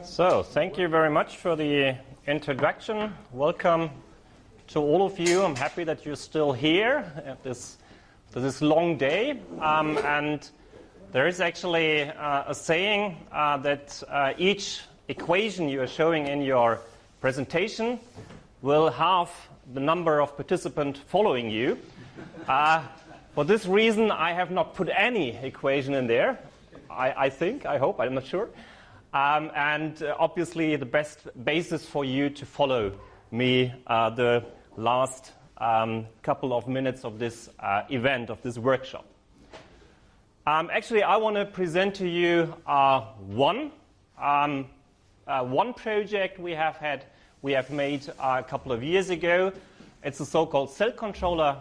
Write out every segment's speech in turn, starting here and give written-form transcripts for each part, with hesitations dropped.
So, thank you very much for the introduction. Welcome to all of you. I'm happy that you're still here at this long day. And there is actually a saying that each equation you are showing in your presentation will have the number of participants following you. For this reason, I have not put any equation in there. I hope, I'm not sure. And obviously, the best basis for you to follow me the last couple of minutes of this event, of this workshop. Actually, I want to present to you one project we have made a couple of years ago. It's a so-called cell controller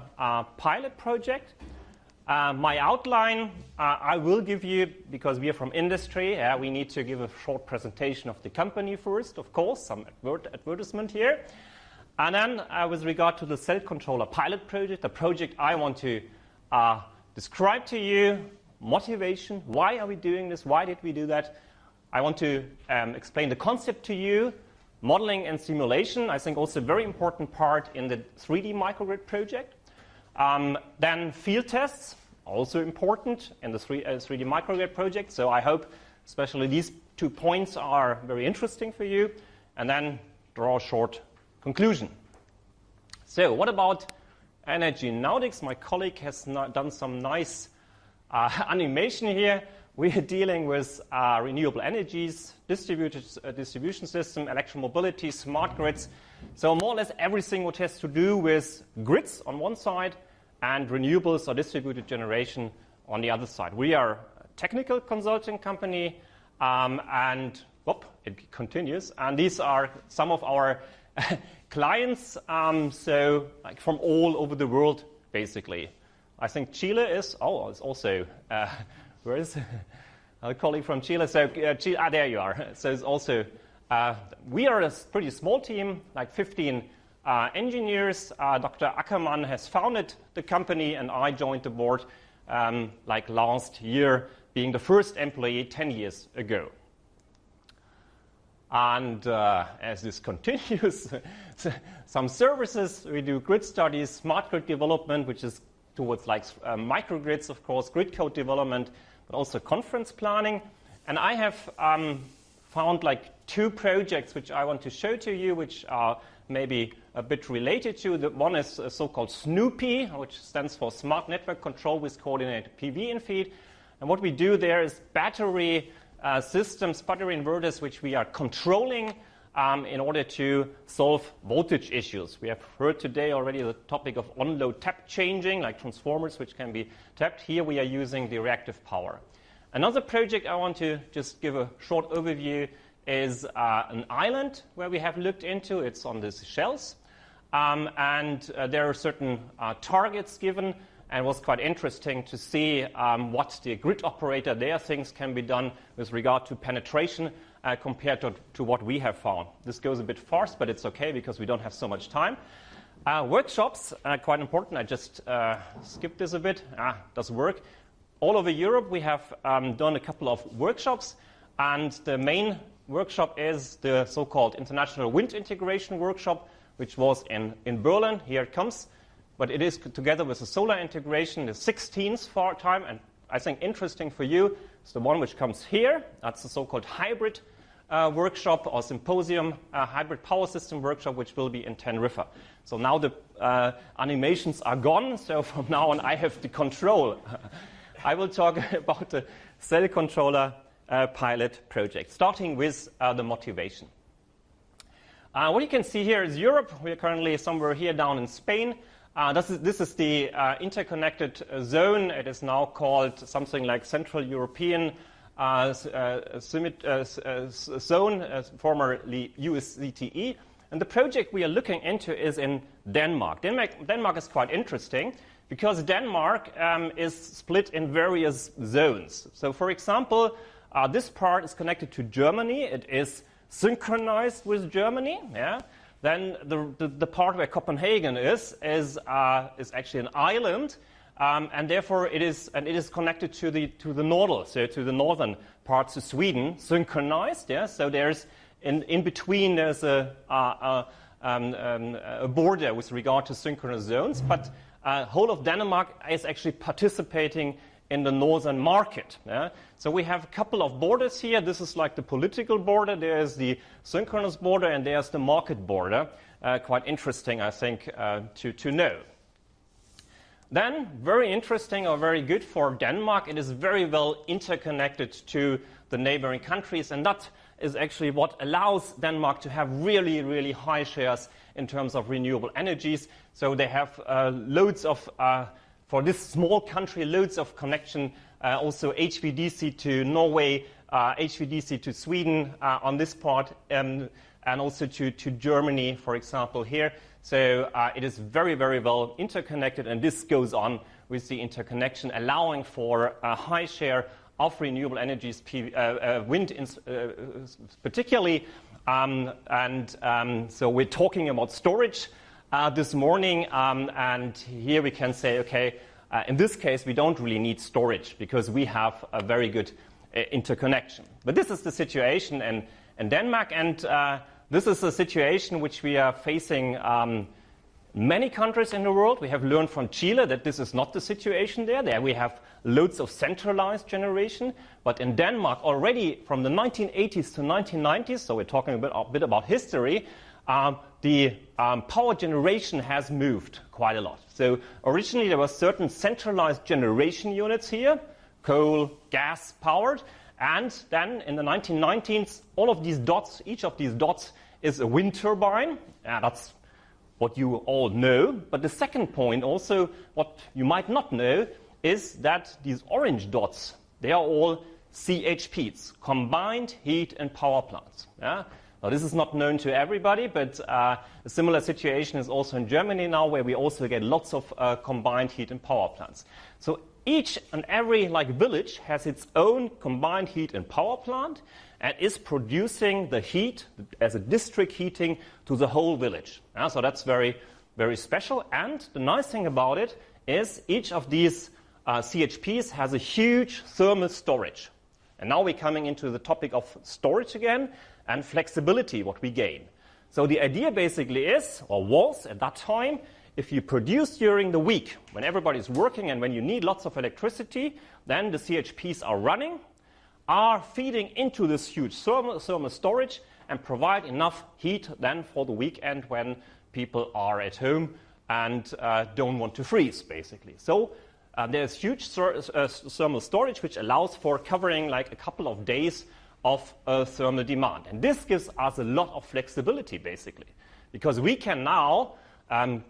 pilot project. My outline I will give you, because we are from industry, we need to give a short presentation of the company first, of course, some advertisement here. And then with regard to the cell controller pilot project, the project I want to describe to you, motivation, why are we doing this, why did we do that? I want to explain the concept to you, modeling and simulation, I think also a very important part in the 3D microgrid project. Then field tests, also important in the 3D microgrid project. So I hope especially these 2 points are very interesting for you. And then draw a short conclusion. So what about Energinet.dk? My colleague has done some nice animation here. We are dealing with renewable energies, distribution system, electromobility, smart grids. So more or less everything what has to do with grids on one side and renewables or distributed generation on the other side. We are a technical consulting company, and it continues. And these are some of our clients, so like from all over the world, basically. I think Chile is also. Where is a colleague from Chile? So Chile, there you are. So it's also. We are a pretty small team, like 15 engineers. Dr. Ackermann has founded the company, and I joined the board like last year, being the first employee 10 years ago. And as this continues, some services, we do grid studies, smart grid development, which is towards like microgrids, of course, grid code development, but also conference planning. And I have found like 2 projects which I want to show to you, which are maybe a bit related to. The one is so-called Snoopy, which stands for Smart Network Control with Coordinated PV in feed. And what we do there is battery systems, battery inverters, which we are controlling in order to solve voltage issues. We have heard today already the topic of on-load tap changing, like transformers which can be tapped. Here we are using the reactive power. Another project I want to just give a short overview is an island where we have looked into. It's on the Seychelles. And there are certain targets given, and it was quite interesting to see what the grid operator there thinks can be done with regard to penetration compared to what we have found. This goes a bit fast, but it's okay because we don't have so much time. Workshops, quite important. I just skipped this a bit. Does work. All over Europe, we have done a couple of workshops, and the main workshop is the so-called International Wind Integration Workshop, which was in Berlin. Here it comes. But it is together with the solar integration, the 16th time, and I think interesting for you is the one which comes here. That's the so-called hybrid workshop or symposium, hybrid power system workshop, which will be in Tenerife. So now the animations are gone, so from now on I have the control. I will talk about the cell controller pilot project, starting with the motivation. What you can see here is Europe. We are currently somewhere here down in Spain. This is the interconnected zone. It is now called something like Central European Zone, formerly USCTE. And the project we are looking into is in Denmark. Denmark is quite interesting because Denmark is split in various zones. So, for example, this part is connected to Germany. It is synchronized with Germany. Yeah. Then the part where Copenhagen is actually an island, and therefore it is connected to the nodal, so to the northern parts of Sweden, synchronized. Yeah, so there's in between there's a border with regard to synchronous zones, but whole of Denmark is actually participating in the northern market. Yeah? So we have a couple of borders here. This is like the political border. There's the synchronous border, and there's the market border. Quite interesting, I think, to know. Then, very interesting or very good for Denmark, it is very well interconnected to the neighboring countries, and that is actually what allows Denmark to have really, really high shares in terms of renewable energies. So they have loads of, for this small country, loads of connection, also HVDC to Norway, HVDC to Sweden on this part, and also to Germany, for example, here. So it is very, very well interconnected, and this goes on with the interconnection, allowing for a high share of renewable energies, wind particularly. So we're talking about storage this morning, and here we can say, okay, in this case, we don't really need storage because we have a very good interconnection. But this is the situation in Denmark, and this is a situation which we are facing many countries in the world. We have learned from Chile that this is not the situation there. There we have loads of centralized generation. But in Denmark, already from the 1980s to 1990s, so we're talking a bit about history, the power generation has moved quite a lot. So originally there were certain centralized generation units here, coal, gas powered. And then in the 1990s, all of these dots, each of these dots is a wind turbine. That's what you all know. But the second point also, what you might not know, is that these orange dots, they are all CHPs, combined heat and power plants. Yeah? Now, this is not known to everybody, but a similar situation is also in Germany now, where we also get lots of combined heat and power plants. So each and every village has its own combined heat and power plant and is producing the heat as a district heating to the whole village. So that's very, very special. And the nice thing about it is each of these CHPs has a huge thermal storage. And now we're coming into the topic of storage again and flexibility, what we gain. So the idea basically is, or was at that time, if you produce during the week, when everybody's working and when you need lots of electricity, then the CHPs are running, are feeding into this huge thermal storage and provide enough heat then for the weekend when people are at home and don't want to freeze, basically. So there's huge thermal storage which allows for covering a couple of days of thermal demand. And this gives us a lot of flexibility, basically, because we can now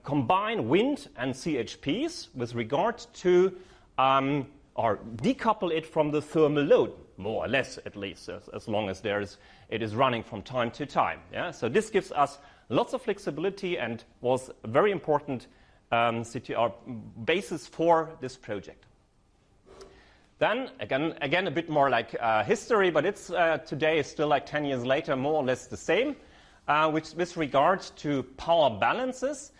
combine wind and CHPs with regard to, or decouple it from the thermal load, more or less at least, as long as it is running from time to time. Yeah? So this gives us lots of flexibility and was a very important basis for this project. Then, again a bit more like history, but it's today is still 10 years later, more or less the same. With regard to power balances.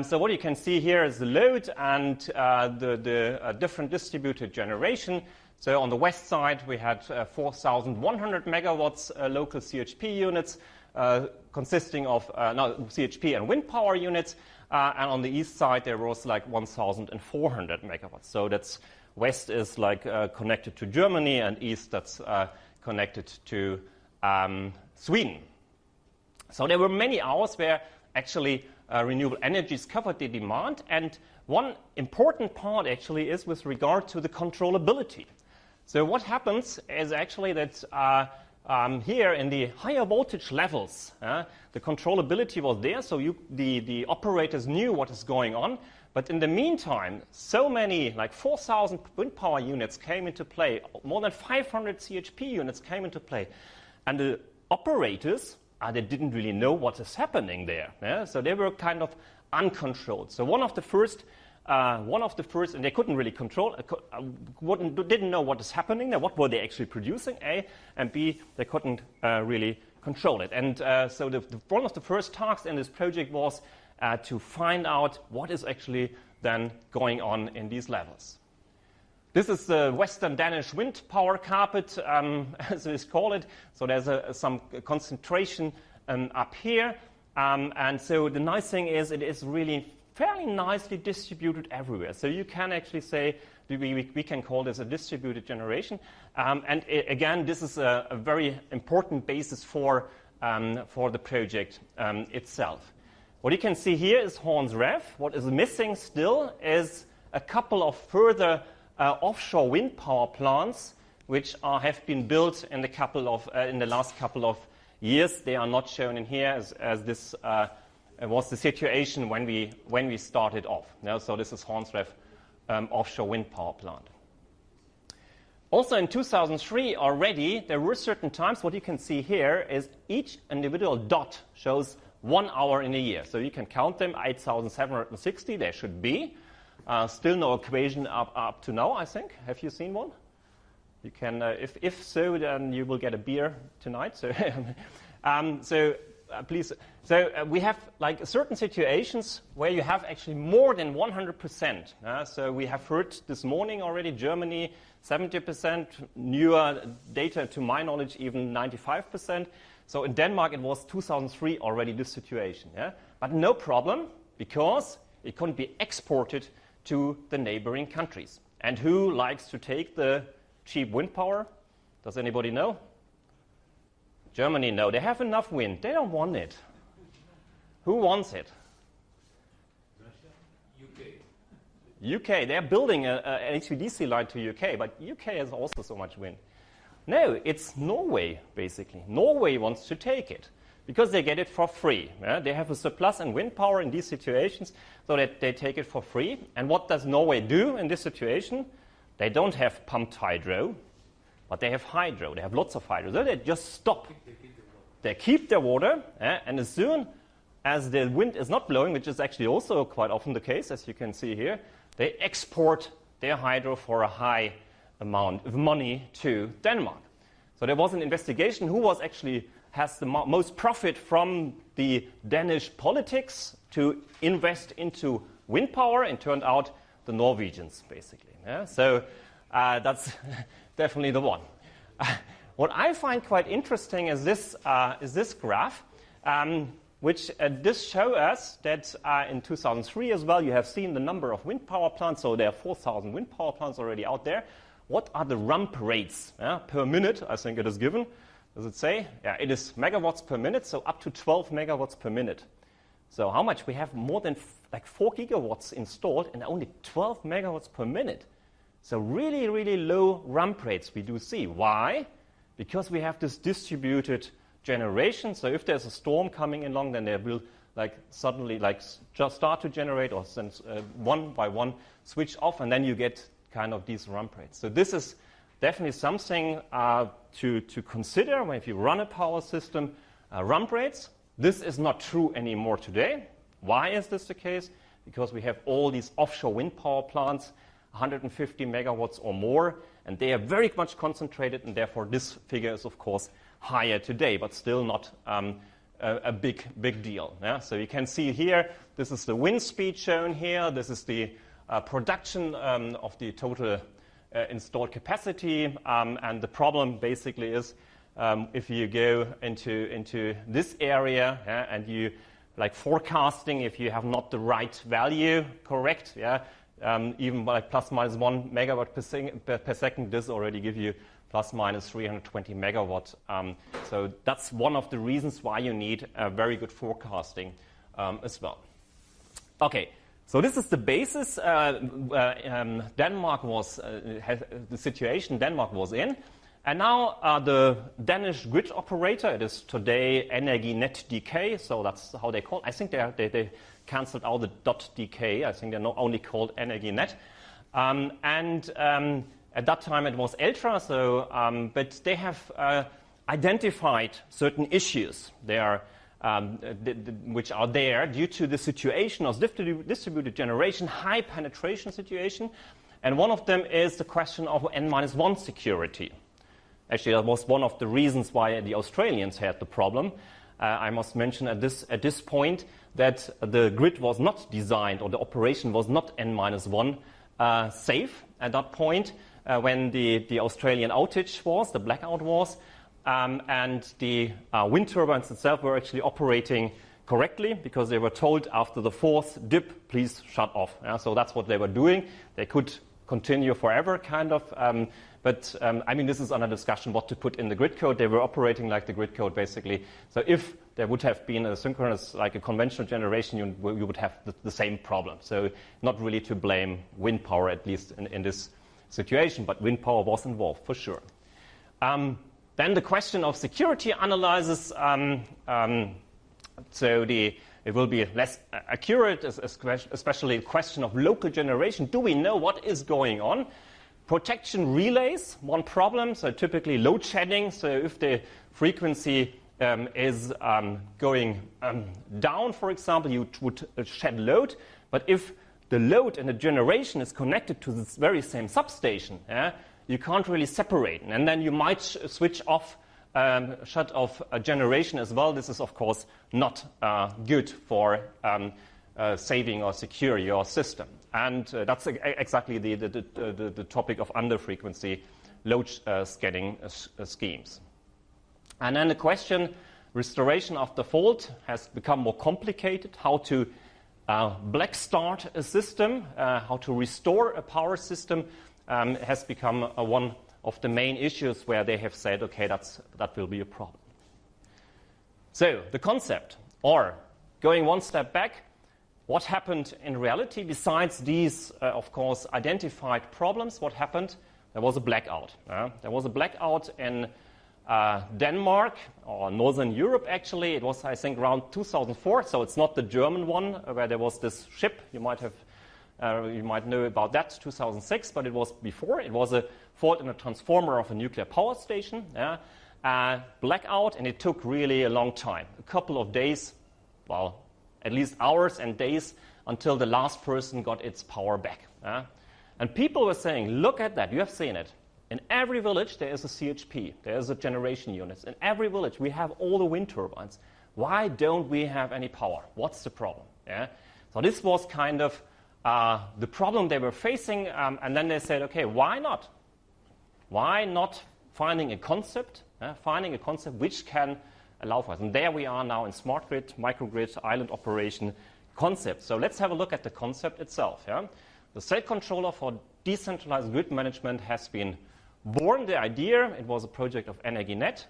So what you can see here is the load and the different distributed generation. So on the west side, we had 4,100 megawatts local CHP units consisting of CHP and wind power units. And on the east side, there was 1,400 megawatts. So that's west is connected to Germany, and east that's connected to Sweden. So there were many hours where actually renewable energies covered the demand, and one important part actually is with regard to the controllability. So what happens is actually that here in the higher voltage levels, the controllability was there, so the operators knew what is going on. But in the meantime, so many, 4,000 wind power units came into play, more than 500 CHP units came into play, and the operators they didn't really know what is happening there. Yeah? So they were kind of uncontrolled. So one of the first, and they couldn't really control, didn't know what is happening there. What were they actually producing? A, and B, they couldn't really control it. And so one of the first tasks in this project was to find out what is actually then going on in these levels. This is the Western Danish wind power carpet, as we call it. So there's some concentration up here. And so the nice thing is it is really fairly nicely distributed everywhere. So you can actually say, we can call this a distributed generation. Again, this is a very important basis for the project itself. What you can see here is Horns Rev. What is missing still is a couple of further offshore wind power plants, which have been built in the last couple of years. They are not shown in here, as this was the situation when we started off. So this is Horns Rev offshore wind power plant. Also in 2003 already, there were certain times. What you can see here is each individual dot shows 1 hour in a year. So you can count them, 8,760 there should be. Still no equation up to now, I think. Have you seen one? You can, if so, then you will get a beer tonight. So, please. So we have like certain situations where you have actually more than 100%. So we have heard this morning already, Germany 70%, newer data to my knowledge even 95%. So in Denmark it was 2003 already this situation. But no problem, because it couldn't be exported to the neighboring countries. And who likes to take the cheap wind power? Does anybody know? Germany, no. They have enough wind. They don't want it. Who wants it? Russia? UK. They're building an HVDC line to UK, but UK has also so much wind. No, it's Norway, basically. Norway wants to take it because they get it for free. They have a surplus in wind power in these situations, so that they take it for free. And what does Norway do in this situation? They don't have pumped hydro, but they have hydro. They have lots of hydro. So they just stop. They keep their water, and as soon as the wind is not blowing, which is actually also quite often the case, as you can see here, they export their hydro for a high amount of money to Denmark. So there was an investigation who has the most profit from the Danish politics to invest into wind power, and turned out the Norwegians, basically. So that's definitely the one. What I find quite interesting is this graph, which does show us that in 2003 as well, you have seen the number of wind power plants. So there are 4,000 wind power plants already out there. What are the rump rates per minute? I think it is given. Does it say? Yeah, it is megawatts per minute, so up to 12 megawatts per minute. So how much? We have more than 4 gigawatts installed and only 12 megawatts per minute. So really, really low rump rates we do see. Why? Because we have this distributed generation. So if there's a storm coming along, then they will suddenly just start to generate, or one by one switch off, and then you get kind of these rump rates. So this is definitely something to consider when if you run a power system, rump rates. This is not true anymore today. Why is this the case? Because we have all these offshore wind power plants, 150 megawatts or more, and they are very much concentrated, and therefore this figure is, of course, higher today, but still not a big deal. So you can see here, this is the wind speed shown here. This is the production of the total installed capacity, and the problem basically is if you go into this area and you forecasting, if you have not the right value correct, even plus minus 1 megawatt per second, this already give you plus minus 320 megawatt. So that's one of the reasons why you need very good forecasting as well. Okay. So this is the basis Denmark was the situation Denmark was in, and now the Danish grid operator. It is today Energinet.dk, so that's how they call it. I think they cancelled out the .dk. I think they're not only called Energinet, and at that time it was Ultra. So, but they have identified certain issues. They are. Which are there due to the situation of distributed generation, high penetration situation. And one of them is the question of N-1 security. Actually, that was one of the reasons why the Australians had the problem. I must mention at this point that the grid was not designed, or the operation was not N-1 safe at that point when the Australian outage was, the blackout was, and the wind turbines itself were actually operating correctly because they were told after the fourth dip, please shut off. So that's what they were doing. They could continue forever, kind of. But I mean, this is under discussion what to put in the grid code. They were operating like the grid code, basically. So if there would have been a synchronous, like a conventional generation, you would have the same problem. So not really to blame wind power, at least in this situation. But wind power was involved, for sure. Then the question of security analysis. So it will be less accurate, especially the question of local generation. Do we know what is going on? Protection relays, one problem. So typically load shedding. So if the frequency is going down, for example, you would shed load. But if the load and the generation is connected to this very same substation, you can't really separate. And then you might switch off, shut off a generation as well. This is, of course, not good for saving or secure your system. And that's exactly the topic of under-frequency load scanning schemes. And then the question, restoration after fault, has become more complicated. How to black start a system, how to restore a power system has become one of the main issues where they have said, okay, that will be a problem. So the concept, or going one step back, what happened in reality besides these, of course, identified problems? What happened? There was a blackout. There was a blackout in Denmark, or Northern Europe, actually. It was, I think, around 2004, so it's not the German one where there was this ship. You might know about that, 2006, but it was before. It was a fault in a transformer of a nuclear power station. Blackout, and it took really a long time, a couple of days, well, at least hours and days, until the last person got its power back. And people were saying, look at that, you have seen it. In every village there is a CHP, there is a generation unit. In every village we have all the wind turbines. Why don't we have any power? What's the problem? So this was kind of the problem they were facing, and then they said, okay, why not? Why not finding a concept which can allow for us? And there we are now in smart grid, microgrid, island operation concept. So let's have a look at the concept itself. The cell controller for decentralized grid management has been born. The idea, it was a project of Energinet.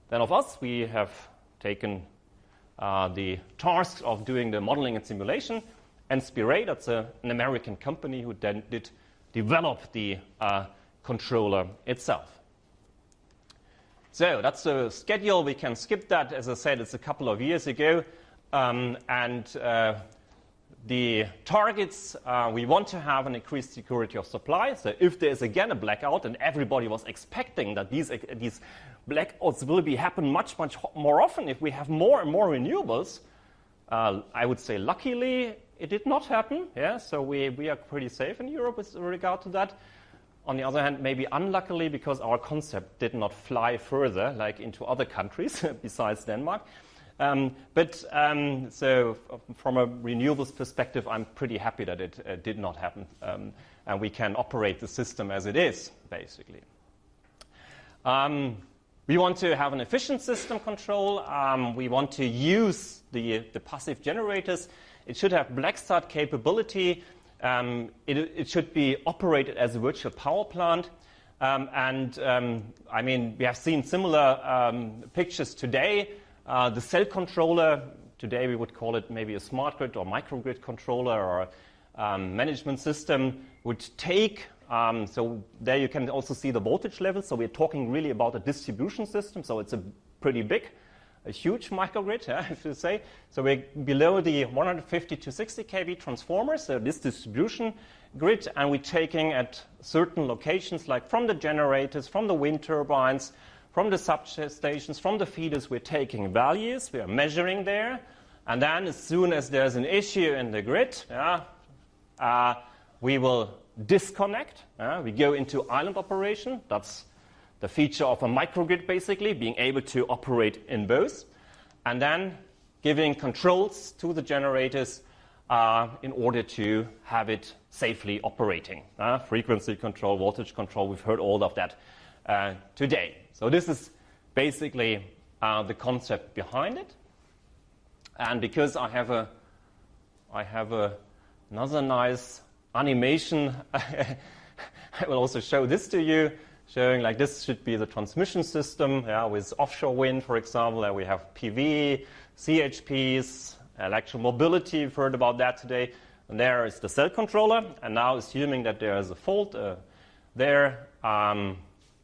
Then of us, we have taken the task of doing the modeling and simulation. And Spire, that's an American company who then did develop the controller itself. So that's the schedule. We can skip that. As I said, it's a couple of years ago. The targets, we want to have an increased security of supply. So if there's again a blackout, and everybody was expecting that these blackouts will happen much more often if we have more and more renewables, I would say luckily it did not happen. So we are pretty safe in Europe with regard to that. On the other hand, maybe unluckily, because our concept did not fly further, like into other countries besides Denmark. So from a renewables perspective, I'm pretty happy that it did not happen. And we can operate the system as it is, basically. We want to have an efficient system control. We want to use the passive generators. It should have black start capability. It should be operated as a virtual power plant. I mean, we have seen similar pictures today. The cell controller, today we would call it maybe a smart grid or microgrid controller or management system, would take, so there you can also see the voltage level. So we're talking really about a distribution system. So it's a pretty big, a huge microgrid, if you say. So we're below the 150 to 60 kV transformers, so this distribution grid, and we're taking at certain locations, like from the generators, from the wind turbines, from the substations, from the feeders, we're taking values, we are measuring there, and then as soon as there's an issue in the grid, we will disconnect. We go into island operation. That's the feature of a microgrid, basically, being able to operate in both. and then giving controls to the generators in order to have it safely operating. Frequency control, voltage control, we've heard all of that today. So this is basically the concept behind it. And because I have another nice animation, I will also show this to you, showing like this should be the transmission system, with offshore wind, for example. And we have PV, CHPs, electromobility. You've heard about that today. And there is the cell controller. And now, assuming that there is a fault there,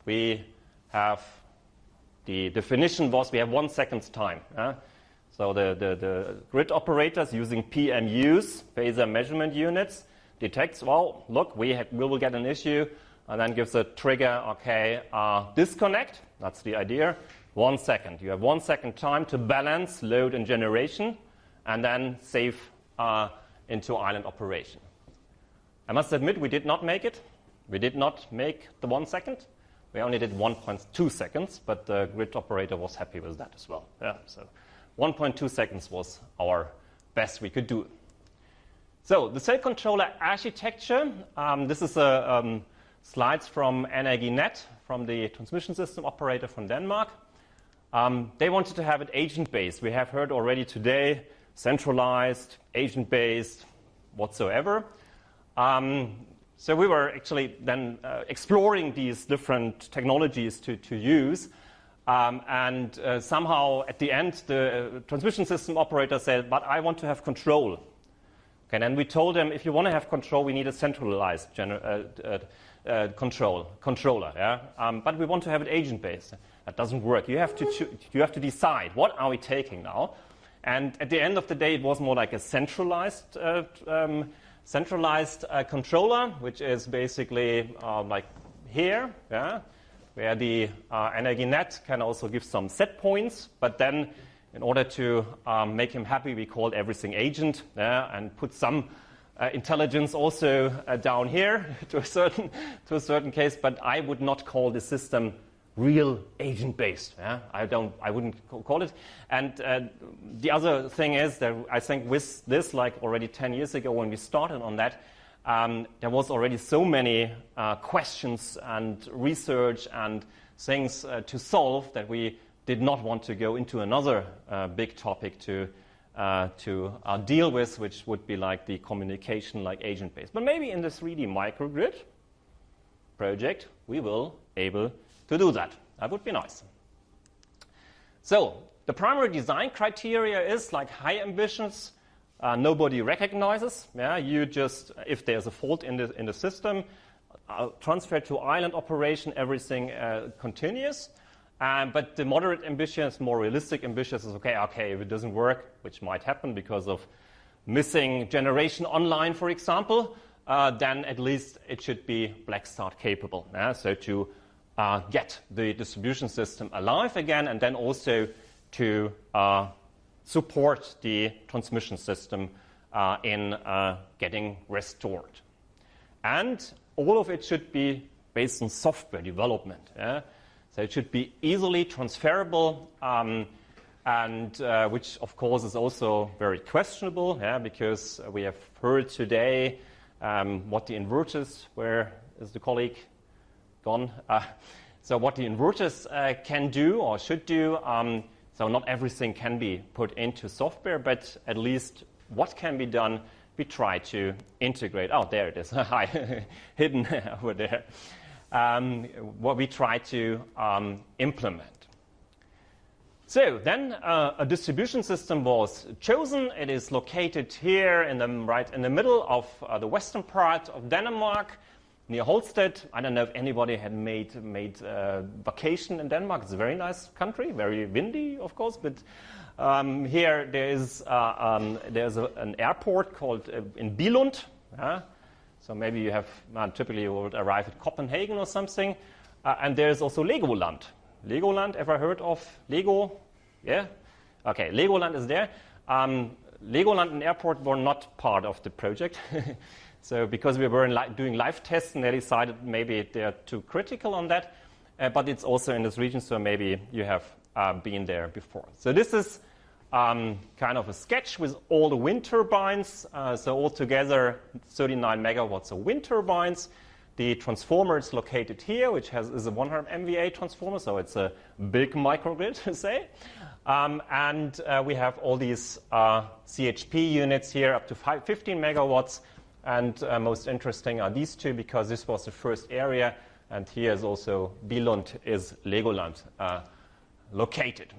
we have the definition was we have 1 second's time. So the grid operators using PMUs, phasor measurement units, detects, well, look, we will get an issue, and then gives a trigger, okay, disconnect. That's the idea. 1 second. You have 1 second time to balance load and generation, and then save into island operation. I must admit, we did not make it. We did not make the 1 second. We only did 1.2 seconds, but the grid operator was happy with that as well. So 1.2 seconds was our best we could do. So the cell controller architecture, this is slides from Energinet, from the transmission system operator from Denmark. They wanted to have it agent-based. We have heard already today, centralized, agent-based, whatsoever. So we were actually then exploring these different technologies to use. And somehow at the end, the transmission system operator said, but I want to have control. Okay, and then we told them, if you want to have control, we need a centralized controller. But we want to have it agent-based. That doesn't work. You have to decide, what are we taking now? And at the end of the day, it was more like a centralized controller, which is basically like here, where the Energinet can also give some set points. But then, in order to make him happy, we called everything agent, and put some intelligence also down here to a certain case. But I would not call the system real agent-based. I wouldn't call it. And the other thing is that I think with this, like already 10 years ago when we started on that, there was already so many questions and research and things to solve that we did not want to go into another big topic to deal with, which would be like the communication, like agent-based. But maybe in the 3D microgrid project, we will able to do that. That would be nice. So the primary design criteria is like high ambitions. Nobody recognizes. You just, if there's a fault in the system, transfer to island operation, everything continues. But the moderate ambitions, more realistic ambitions is okay, if it doesn't work, which might happen because of missing generation online, for example, then at least it should be black start capable. So to get the distribution system alive again, and then also to support the transmission system in getting restored. And all of it should be based on software development. So it should be easily transferable, and which, of course, is also very questionable, because we have heard today what the inverters, where is the colleague gone? So what the inverters can do or should do. So not everything can be put into software, but at least what can be done, we try to integrate. Oh, there it is, hidden over there. What we try to implement. So then a distribution system was chosen. It is located here right in the middle of the western part of Denmark, near Holsted. I don't know if anybody had made vacation in Denmark. It's a very nice country, very windy, of course. But here there's an airport called in Billund. So maybe you have, typically you would arrive at Copenhagen or something. And there's also Legoland. Legoland, ever heard of Lego? Yeah? Okay, Legoland is there. Legoland and airport were not part of the project. So because we were doing live tests, and they decided maybe they're too critical on that. But it's also in this region, so maybe you have been there before. So this is kind of a sketch with all the wind turbines. So altogether, 39 megawatts of wind turbines. The transformer is located here, which is a 100 MVA transformer, so it's a big microgrid, to say. And we have all these CHP units here, up to 15 megawatts. And most interesting are these two, because this was the first area. And here is also Billund is Legoland located.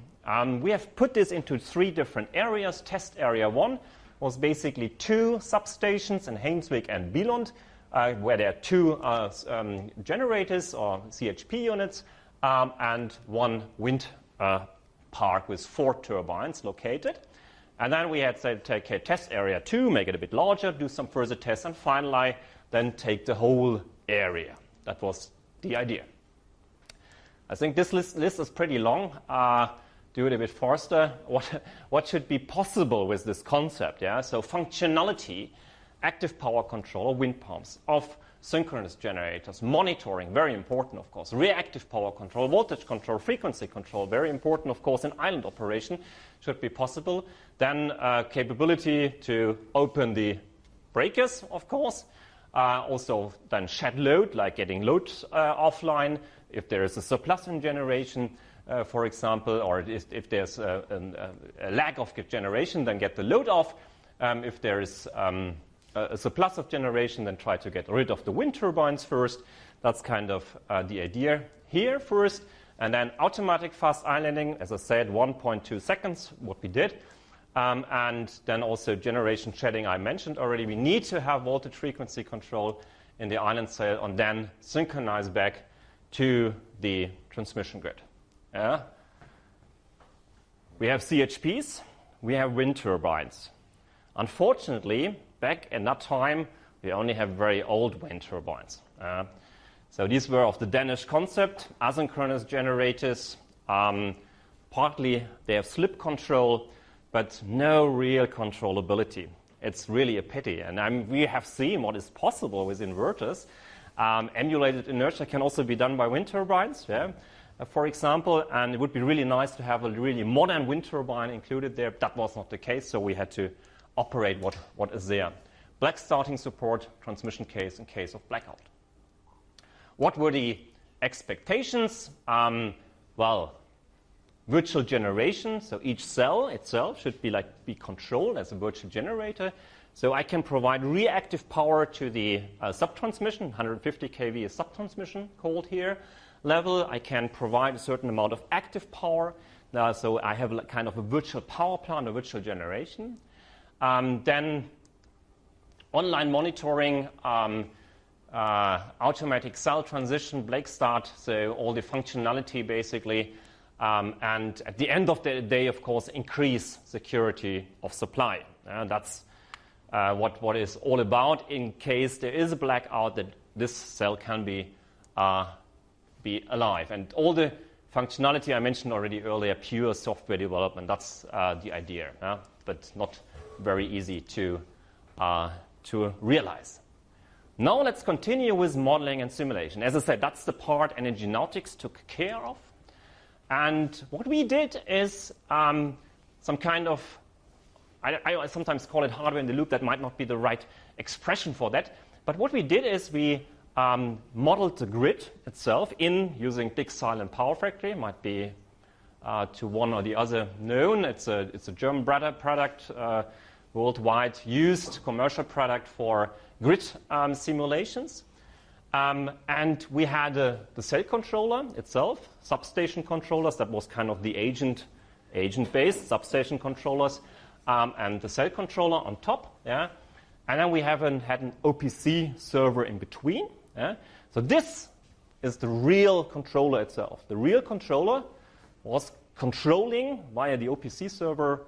We have put this into 3 different areas. Test area 1 was basically 2 substations in Heemswijk and Billund, where there are 2 generators or CHP units, and 1 wind park with 4 turbines located. And then we had to take test area 2, make it a bit larger, do some further tests, and finally then take the whole area. That was the idea. I think this list is pretty long. Do it a bit faster. What should be possible with this concept? Yeah? So functionality, active power control of wind pumps, of synchronous generators, monitoring, very important, of course, reactive power control, voltage control, frequency control, very important, of course, in island operation should be possible. Then capability to open the breakers, of course. Also then shed load, like getting load offline, if there is a surplus in generation, for example, or if there's a lack of generation, then get the load off. If there is a surplus of generation, then try to get rid of the wind turbines first. That's kind of the idea here first. And then automatic fast islanding, as I said, 1.2 seconds, what we did. And then also generation shedding, I mentioned already. We need to have voltage frequency control in the island cell and then synchronize back to the transmission grid. Yeah? We have CHPs, we have wind turbines. Unfortunately, back in that time, we only have very old wind turbines. So these were of the Danish concept, asynchronous generators. Partly they have slip control, but no real controllability. It's really a pity. And we have seen what is possible with inverters. Emulated inertia can also be done by wind turbines, yeah? For example, and it would be really nice to have a really modern wind turbine included there. That was not the case, so we had to operate what is there. Black starting support, transmission case in case of blackout. What were the expectations? Well, virtual generation, so each cell itself should be controlled as a virtual generator. So I can provide reactive power to the subtransmission, 150 kV is subtransmission called here level. I can provide a certain amount of active power. So I have kind of a virtual power plant, a virtual generation. Then online monitoring, automatic cell transition, Blake start, so all the functionality basically. And at the end of the day, of course, increase security of supply. That's what is all about in case there is a blackout, that this cell can be alive. And all the functionality I mentioned already earlier, pure software development, that's the idea, but not very easy to realize. Now let's continue with modeling and simulation. As I said, that's the part Energinet took care of. And what we did is some kind of, I sometimes call it hardware in the loop. That might not be the right expression for that. But what we did is we modeled the grid itself using big silent power factory. Might be to one or the other known. It's a German product, worldwide used commercial product for grid simulations. And we had the cell controller itself, substation controllers. That was kind of the agent-based substation controllers, and the cell controller on top. Yeah? And then we had an OPC server in between. Yeah? So this is the real controller itself. The real controller was controlling via the OPC server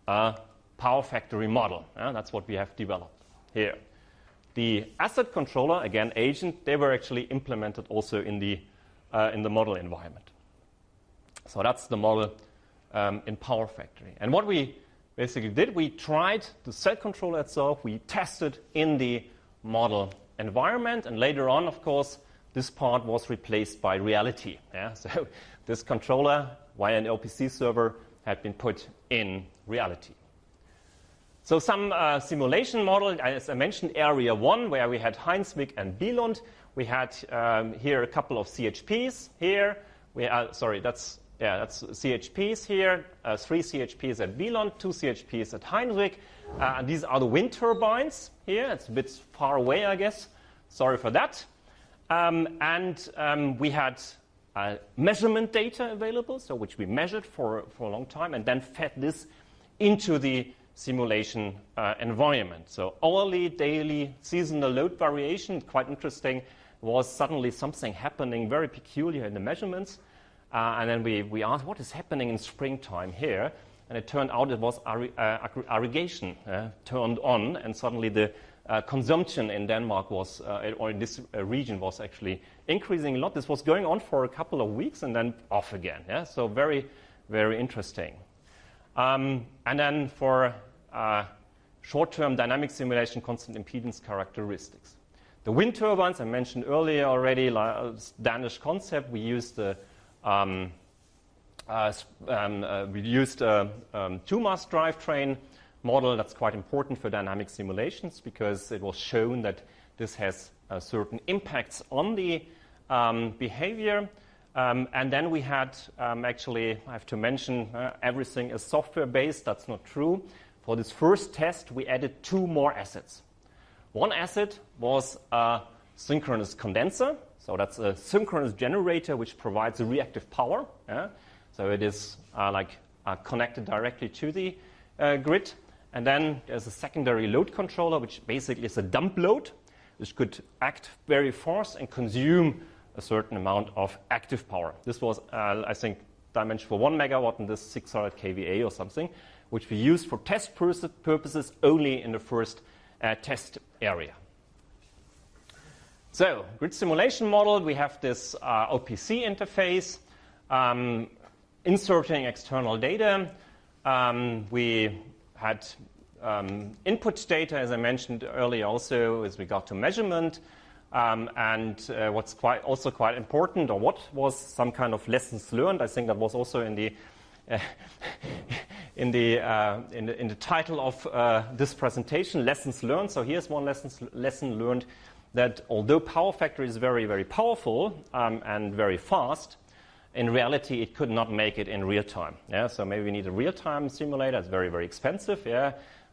a power factory model. Yeah? That's what we have developed here. The asset controller, again, agent, they were actually implemented also in the model environment. So that's the model in Power Factory. And what we basically did, we tried the cell controller itself. We tested in the model environment. And later on, of course, this part was replaced by reality. Yeah? So this controller, via an OPC server, had been put in reality. So some simulation model, as I mentioned, Area 1, where we had Heinsvik and Billund. We had here a couple of CHPs here. That's CHPs here, 3 CHPs at Billund, 2 CHPs at Heinsvik. And these are the wind turbines here. It's a bit far away, I guess. Sorry for that. We had measurement data available, so which we measured for a long time, and then fed this into the simulation environment. So hourly, daily, seasonal load variation, quite interesting, was suddenly something happening very peculiar in the measurements. And then we asked, what is happening in springtime here? And it turned out it was aggregation turned on, and suddenly the consumption in Denmark was, or in this region, was actually increasing a lot. This was going on for a couple of weeks and then off again. Yeah? So very, very interesting. And then for short-term dynamic simulation, constant impedance characteristics. The wind turbines, I mentioned earlier already, Danish concept. We used the two-mast drivetrain model. That's quite important for dynamic simulations because it was shown that this has certain impacts on the behavior. And then we had, actually, I have to mention, everything is software-based. That's not true. For this first test, we added 2 more assets. One asset was a synchronous condenser. So that's a synchronous generator which provides a reactive power. Yeah? So it is connected directly to the grid. And then there's a secondary load controller, which basically is a dump load, which could act very fast and consume a certain amount of active power. This was, I think, dimension for 1 megawatt, and this 600 kVA or something, which we used for test purposes only in the first test area. So, grid simulation model, we have this OPC interface, inserting external data. We had input data, as I mentioned earlier, also as we got to measurement. What's also quite important, or what was some kind of lessons learned, I think that was also in the in the title of this presentation, lessons learned. So here's one lesson learned, that although power factor is very, very powerful and very fast, in reality it could not make it in real time. Yeah? So maybe we need a real-time simulator. It's very, very expensive. Yeah?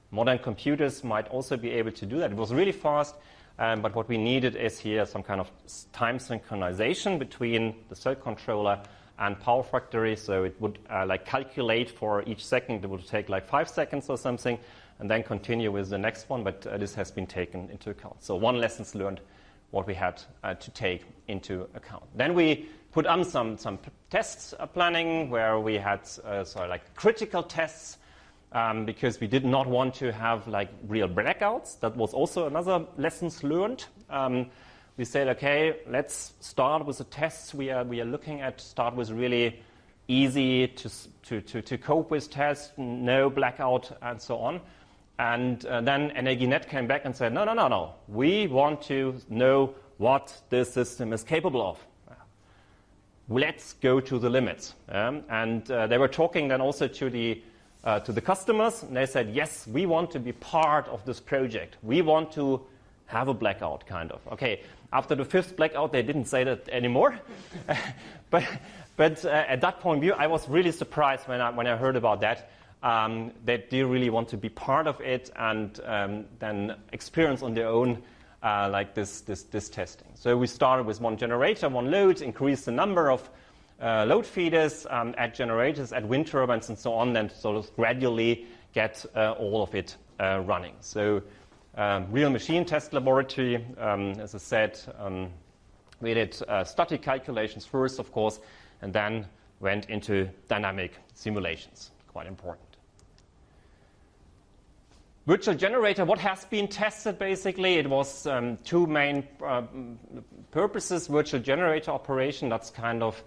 Modern computers might also be able to do that. It was really fast. But what we needed is here some kind of time synchronization between the cell controller and power factory. So it would calculate for each second. It would take 5 seconds or something, and then continue with the next one. But this has been taken into account. So one lessons learned, what we had to take into account. Then we put on some tests planning where we had critical tests. Because we did not want to have real blackouts. That was also another lessons learned. We said, okay, let's start with the tests we are looking at. Start with really easy to cope with tests, no blackout, and so on. And then Energinet came back and said, no. We want to know what this system is capable of. Let's go to the limits. And they were talking then also to the customers, and they said, yes, we want to be part of this project. We want to have a blackout, kind of. Okay, after the 5th blackout, they didn't say that anymore. but at that point of view, I was really surprised when I heard about that, that they really want to be part of it and then experience on their own this testing. So we started with 1 generator, 1 load, increased the number of load feeders, add generators, add wind turbines, and so on, and sort of gradually get all of it running. So real machine test laboratory, as I said, we did static calculations first, of course, and then went into dynamic simulations. Quite important. Virtual generator, what has been tested basically? It was 2 main purposes. Virtual generator operation, that's kind of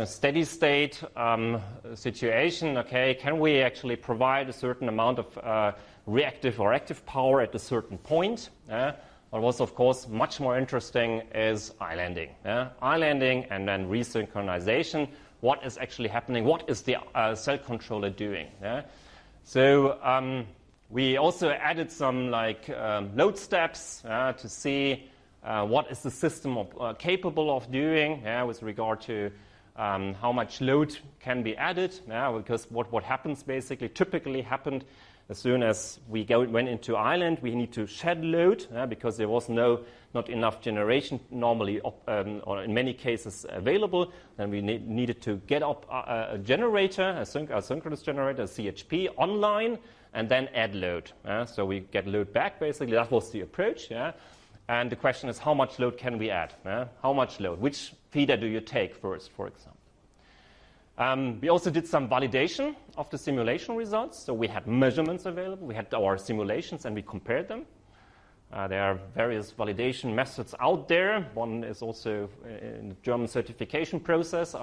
steady state situation. Okay, can we actually provide a certain amount of reactive or active power at a certain point? What was, of course, much more interesting is islanding. Islanding and then resynchronization what is actually happening, what is the cell controller doing. Yeah? So we also added some load steps to see what is the system capable of doing with regard to how much load can be added. Because what happens basically, typically happened as soon as we went into island, we need to shed load because there was not enough generation normally, or in many cases, available. Then we needed to get up a generator, a synchronous generator, a CHP, online, and then add load. So we get load back, basically. That was the approach. And the question is, how much load can we add? How much load? Which feeder do you take first, for example? We also did some validation of the simulation results. So we had measurements available. We had our simulations, and we compared them. There are various validation methods out there. One is also in the German certification process.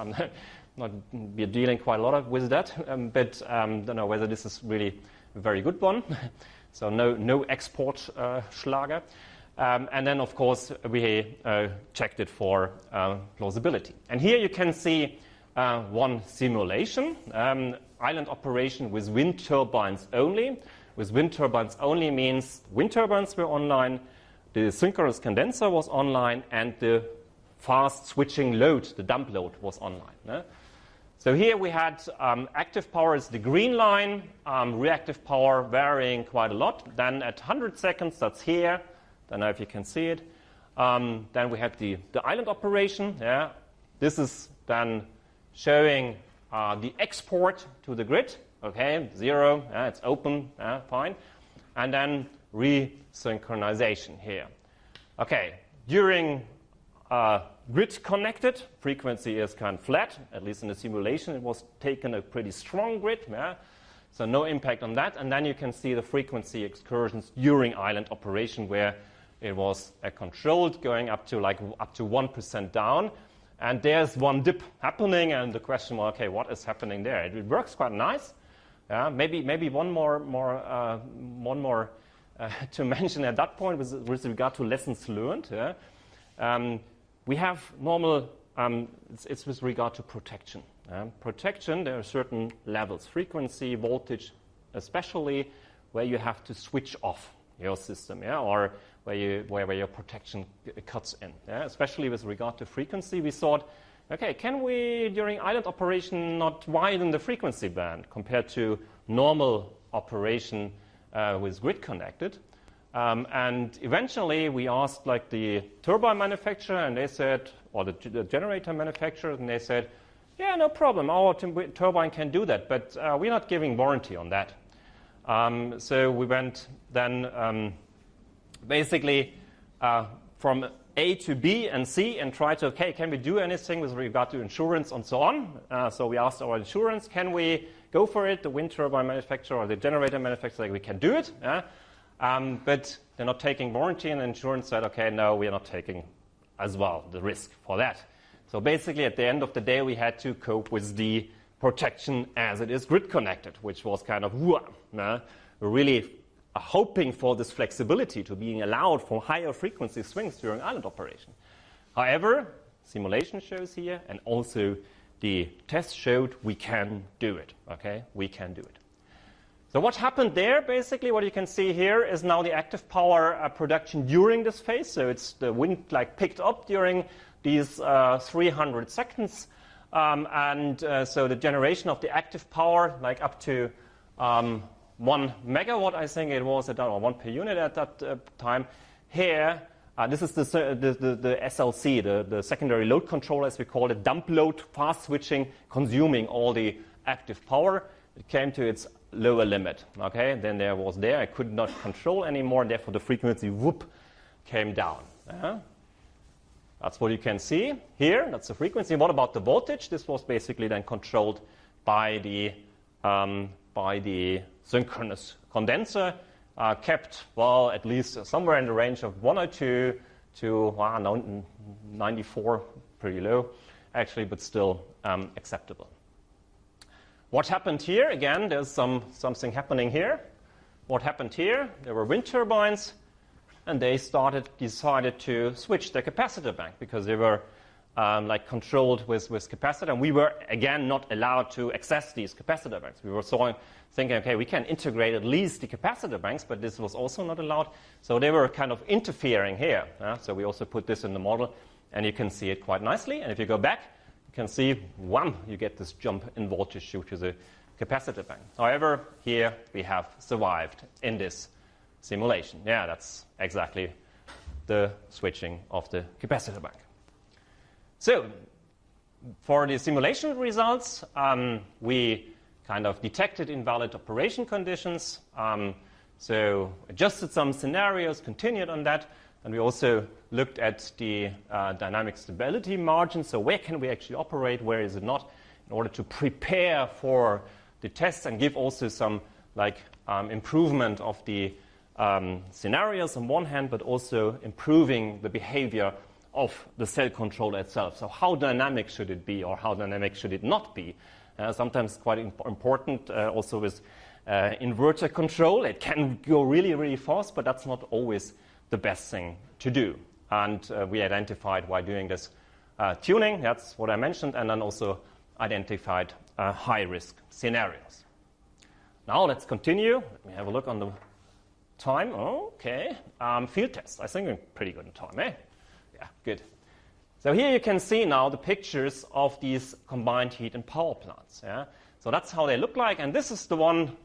We're dealing quite a lot with that, but don't know whether this is really a very good one. So no export Schlager. And then, of course, we checked it for plausibility. And here you can see one simulation, island operation with wind turbines only. With wind turbines only means wind turbines were online, the synchronous condenser was online, and the fast switching load, the dump load, was online. So here we had active power is the green line, reactive power varying quite a lot. Then at 100 seconds, that's here. Don't know if you can see it. Then we had the island operation. This is then showing the export to the grid. Okay, 0, it's open, fine. And then resynchronization here. Okay, during grid connected, frequency is kind of flat. At least in the simulation, it was taken a pretty strong grid. So no impact on that. And then you can see the frequency excursions during island operation, where it was controlled, going up to 1% down. And there's one dip happening, and the question was, okay, what is happening there? It works quite nice. Maybe one more to mention at that point with regard to lessons learned. We have normal. It's with regard to protection. Protection. There are certain levels, frequency, voltage, especially where you have to switch off your system, or where your protection cuts in. Especially with regard to frequency, we thought, okay, can we, during island operation, not widen the frequency band compared to normal operation with grid connected? And eventually, we asked the turbine manufacturer, and they said, or the generator manufacturer, and they said, yeah, no problem, our turbine can do that, but we're not giving warranty on that. So we went then basically from A to B and C and tried to, okay, can we do anything with regard to insurance and so on? So we asked our insurance, can we go for it? The wind turbine manufacturer or the generator manufacturer, we can do it. But they're not taking warranty, and the insurance said, okay, no, we are not taking as well the risk for that. So basically, at the end of the day, we had to cope with the protection as it is grid connected, which was kind of, we're really hoping for this flexibility to being allowed for higher frequency swings during island operation. However, simulation shows here, and also the test showed we can do it. Okay, we can do it. So what happened there, basically, what you can see here is now the active power production during this phase. So it's the wind picked up during these 300 seconds. So the generation of the active power, up to 1 megawatt, I think it was, or 1 per unit at that time. Here, this is the SLC, the secondary load controller, as we call it, dump load, fast switching, consuming all the active power. It came to its lower limit. Okay, then I could not control anymore. Therefore, the frequency came down. That's what you can see here. That's the frequency. What about the voltage? This was basically then controlled by the synchronous condenser, kept at least somewhere in the range of 102 to 94, pretty low, actually, but still acceptable. What happened here? Again, there's something happening here. What happened here? There were wind turbines, and they decided to switch their capacitor bank because they were like controlled with capacitor. And we were, again, not allowed to access these capacitor banks. We were thinking, okay, we can integrate at least the capacitor banks, but this was also not allowed. So they were kind of interfering here. So we also put this in the model, and you can see it quite nicely. And if you go back, you can see, wham, you get this jump in voltage due to the capacitor bank. However, here we have survived in this simulation. Yeah, that's exactly the switching of the capacitor bank. So, for the simulation results, we kind of detected invalid operation conditions. So, adjusted some scenarios, continued on that, and we also looked at the dynamic stability margin. So, where can we actually operate, where is it not, in order to prepare for the tests and give also some like improvement of the scenarios on one hand, but also improving the behavior of the cell controller itself. So how dynamic should it be, or how dynamic should it not be? Sometimes quite important also with inverter control. It can go really, really fast, but that's not always the best thing to do. And we identified while doing this tuning, that's what I mentioned, and then also identified high-risk scenarios. Now let's continue. Let me have a look on the time. Okay. Field test. I think we're pretty good in time, eh? Yeah, good. So here you can see now the pictures of these combined heat and power plants. Yeah? So that's how they look like, and this is the one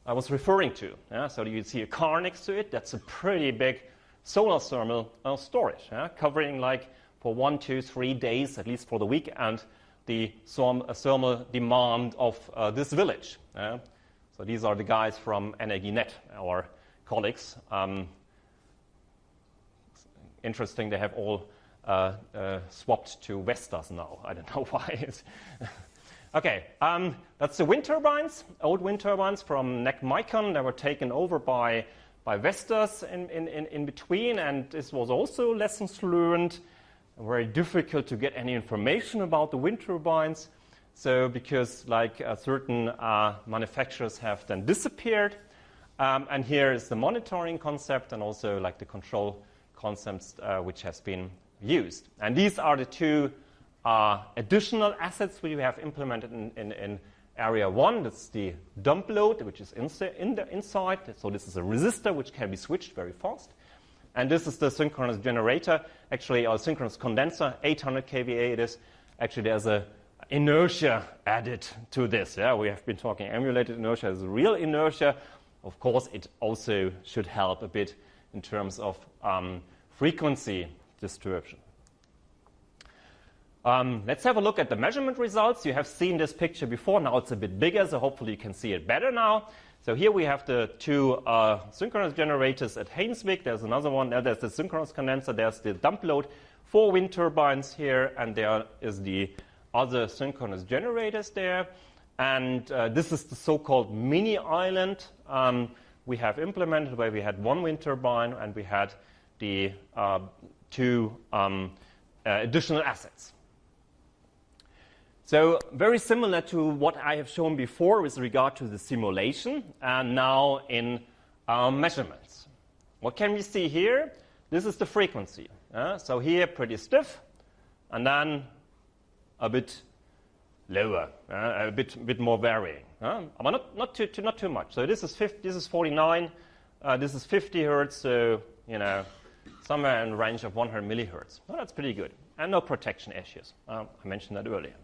I was referring to. Yeah? So you see a car next to it. That's a pretty big solar thermal storage, yeah? Covering like for 1, 2, 3 days, at least for the week, and the thermal demand of this village. Yeah? So these are the guys from Energinet, our colleagues. Interesting, they have all swapped to Vestas now. I don't know why. Okay, that's the wind turbines, old wind turbines from NEC Micon. They were taken over by Vestas in between, and this was also lessons learned. Very difficult to get any information about the wind turbines. So because like certain manufacturers have then disappeared, and here is the monitoring concept and also like the control concepts which has been used. And these are the two additional assets we have implemented in area 1. That's the dump load, which is inside. So this is a resistor which can be switched very fast. And this is the synchronous generator, actually, or synchronous condenser, 800 kVA it is. Actually, there's a inertia added to this. Yeah, we have been talking emulated inertia as real inertia. Of course, it also should help a bit in terms of frequency distribution. Let's have a look at the measurement results. You have seen this picture before. Now it's a bit bigger, so hopefully you can see it better now. So here we have the two synchronous generators at Hainswick. There's another one. There's the synchronous condenser. There's the dump load for wind turbines here. And there is the other synchronous generators there. And this is the so-called mini island we have implemented, where we had one wind turbine and we had the two additional assets. So very similar to what I have shown before with regard to the simulation, and now in measurements. What can we see here? This is the frequency. So here pretty stiff, and then a bit lower, a bit more varying, but not too much. So this is 50, this is 49, this is 50 hertz. So somewhere in the range of 100 millihertz. Well, that's pretty good, and no protection issues. I mentioned that earlier.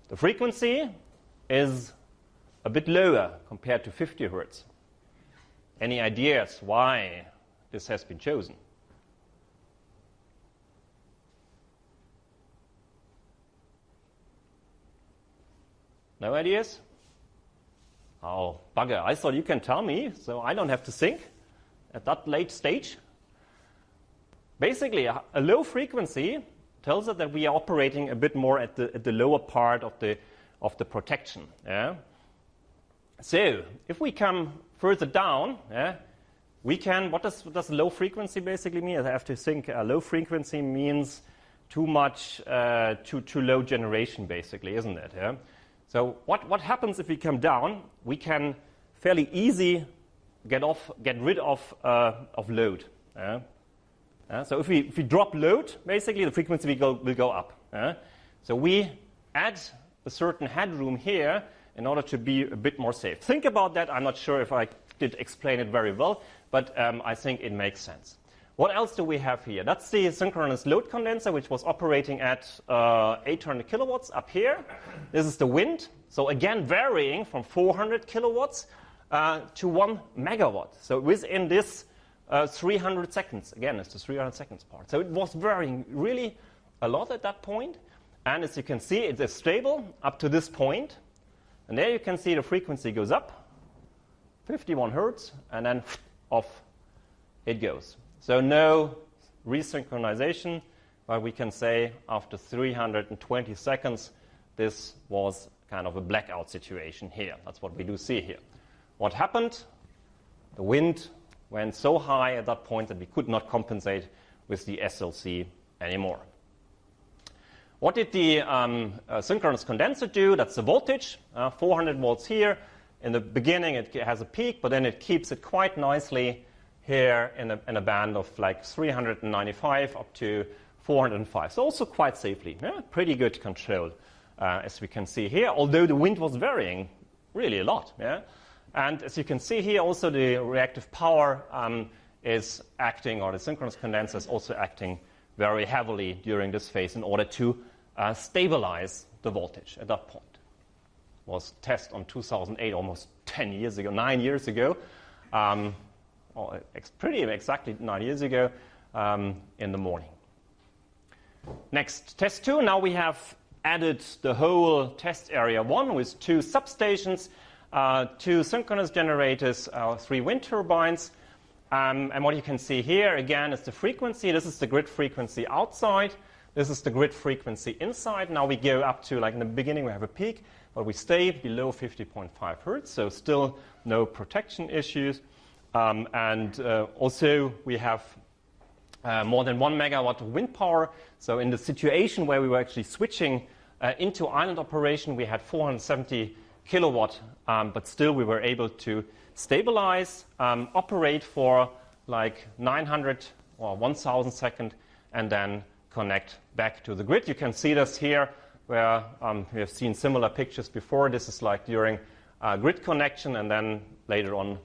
The frequency is a bit lower compared to 50 hertz. Any ideas why this has been chosen? No ideas? Oh, bugger. I thought you can tell me, so I don't have to think at that late stage. Basically, a low frequency tells us that we are operating a bit more at the lower part of the protection. Yeah? So if we come further down, we can. What does low frequency basically mean? I have to think. Low frequency means too much, too low generation, basically, isn't it? Yeah? So what happens if we come down? We can fairly easy get rid of load. So if we drop load, basically the frequency will go up. So we add a certain headroom here in order to be a bit more safe. Think about that. I'm not sure if I did explain it very well, but I think it makes sense. What else do we have here? That's the synchronous load condenser, which was operating at 800 kilowatts up here. This is the wind. So again, varying from 400 kilowatts to 1 megawatt. So within this 300 seconds, again, it's the 300 seconds part. So it was varying really a lot at that point. And as you can see, it is stable up to this point. And there you can see the frequency goes up, 51 hertz, and then off it goes. So no resynchronization, but we can say after 320 seconds, this was kind of a blackout situation here. That's what we do see here. What happened? The wind went so high at that point that we could not compensate with the SLC anymore. What did the synchronous condenser do? That's the voltage, 400 volts here. In the beginning, it has a peak, but then it keeps it quite nicely here in a band of like 395 up to 405. So also quite safely, pretty good control, as we can see here, although the wind was varying really a lot. And as you can see here, also the reactive power is acting, or the synchronous condenser is also acting very heavily during this phase in order to stabilize the voltage at that point. It was tested on 2008, almost 10 years ago, 9 years ago. Pretty exactly 9 years ago in the morning. Next, test 2. Now we have added the whole test area 1 with 2 substations, 2 synchronous generators, 3 wind turbines. And what you can see here, again, is the frequency. This is the grid frequency outside. This is the grid frequency inside. Now we go up to, like in the beginning, we have a peak, but we stay below 50.5 hertz, so still no protection issues. Also, we have more than 1 megawatt of wind power. So in the situation where we were actually switching into island operation, we had 470 kilowatt, but still we were able to stabilize, operate for like 900 or 1,000 seconds, and then connect back to the grid. You can see this here where we have seen similar pictures before. This is like during grid connection, and then later on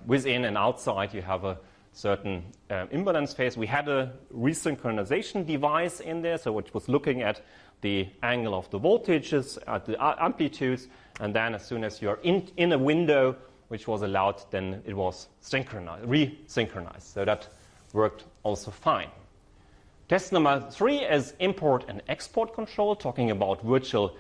within and outside you have a certain imbalance phase. We had a resynchronization device in there, so which was looking at the angle of the voltages, at the amplitudes, and then as soon as you're in a window which was allowed, then it was resynchronized. So that worked also fine. Test number 3 is import and export control, talking about virtual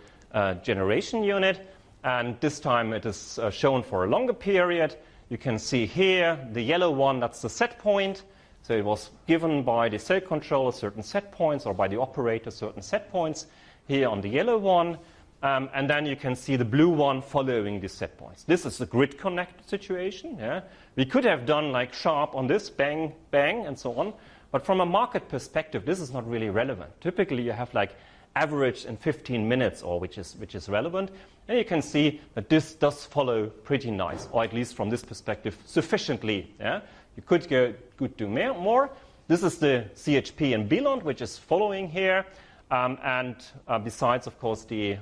generation unit. And this time it is shown for a longer period. You can see here the yellow one, that's the set point. So it was given by the cell controller certain set points, or by the operator certain set points here on the yellow one. And then you can see the blue one following the set points. This is the grid connected situation. We could have done like sharp on this, bang, bang, and so on. But from a market perspective, this is not really relevant. Typically, you have like average in 15 minutes, or which is relevant. And you can see that this does follow pretty nice, or at least from this perspective, sufficiently. You could do more. This is the CHP and BLOND, which is following here. Besides, of course, the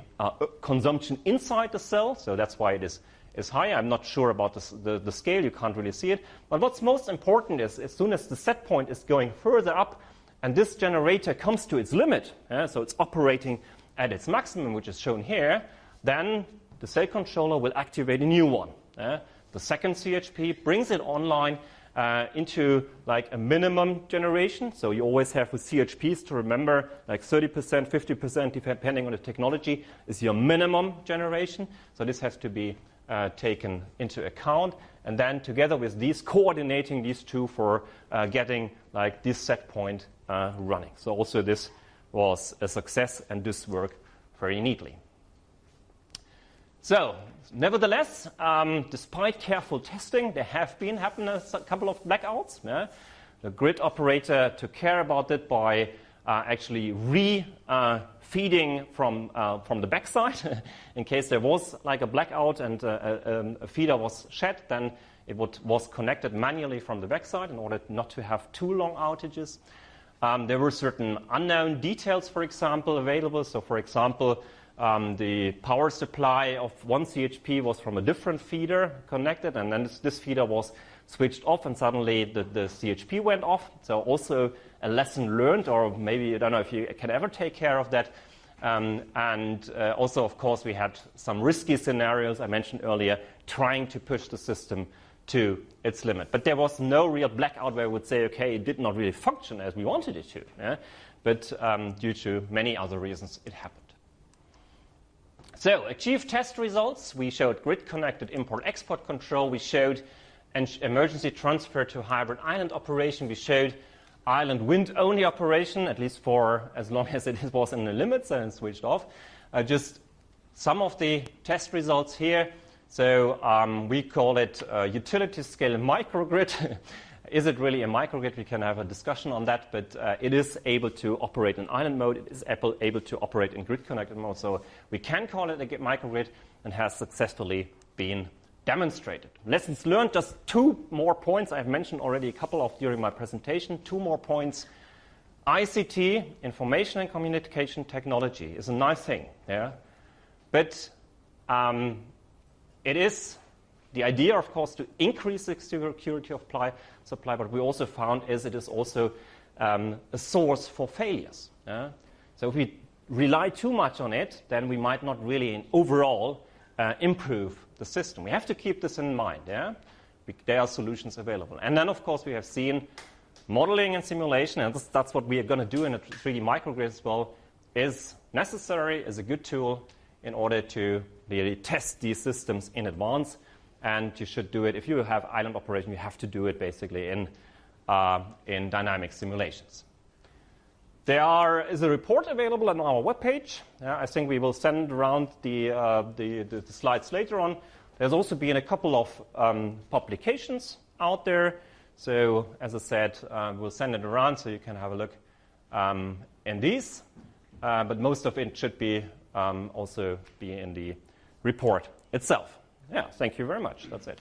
consumption inside the cell, so that's why it is high. I'm not sure about the scale. You can't really see it. But what's most important is as soon as the set point is going further up and this generator comes to its limit, so it's operating at its maximum, which is shown here, then the cell controller will activate a new one. The second CHP brings it online into like a minimum generation. So you always have with CHPs to remember like 30%, 50%, depending on the technology, is your minimum generation. So this has to be taken into account. And then together with these, coordinating these two for getting like this set point running. So also this was a success, and this worked very neatly. So, nevertheless, despite careful testing, there have happened a couple of blackouts. The grid operator took care about it by actually feeding from the backside. In case there was like a blackout and a feeder was shed, then it was connected manually from the backside in order not to have too long outages. There were certain unknown details, for example, available. So, for example, the power supply of one CHP was from a different feeder connected, and then this feeder was switched off, and suddenly the CHP went off. So also a lesson learned, or maybe, I don't know if you can ever take care of that. Also, of course, we had some risky scenarios I mentioned earlier, trying to push the system to its limit. But there was no real blackout where I would say, okay, it did not really function as we wanted it to. Yeah? But due to many other reasons, it happened. So, achieved test results. We showed grid-connected import-export control. We showed emergency transfer to hybrid island operation. We showed island wind-only operation, at least for as long as it was in the limits and switched off. Just some of the test results here. So we call it utility-scale microgrid. Is it really a microgrid? We can have a discussion on that, but it is able to operate in island mode. It is able to operate in grid-connected mode. So we can call it a microgrid, and has successfully been demonstrated. Lessons learned, just 2 more points. I've mentioned already a couple of during my presentation. 2 more points. ICT, information and communication technology, is a nice thing. Yeah? But it is the idea, of course, to increase the security of supply, but we also found is it is also a source for failures. Yeah? So if we rely too much on it, then we might not really overall improve the system. We have to keep this in mind. Yeah? There are solutions available. And then, of course, we have seen modeling and simulation, and that's what we are going to do in a 3D microgrid as well, is necessary, is a good tool in order to really test these systems in advance. And you should do it, if you have island operation, you have to do it basically in dynamic simulations. There is a report available on our webpage. I think we will send around the slides later on. There's also been a couple of publications out there. So, as I said, we'll send it around so you can have a look in these. But most of it should be also be in the report itself. Yeah, thank you very much. That's it.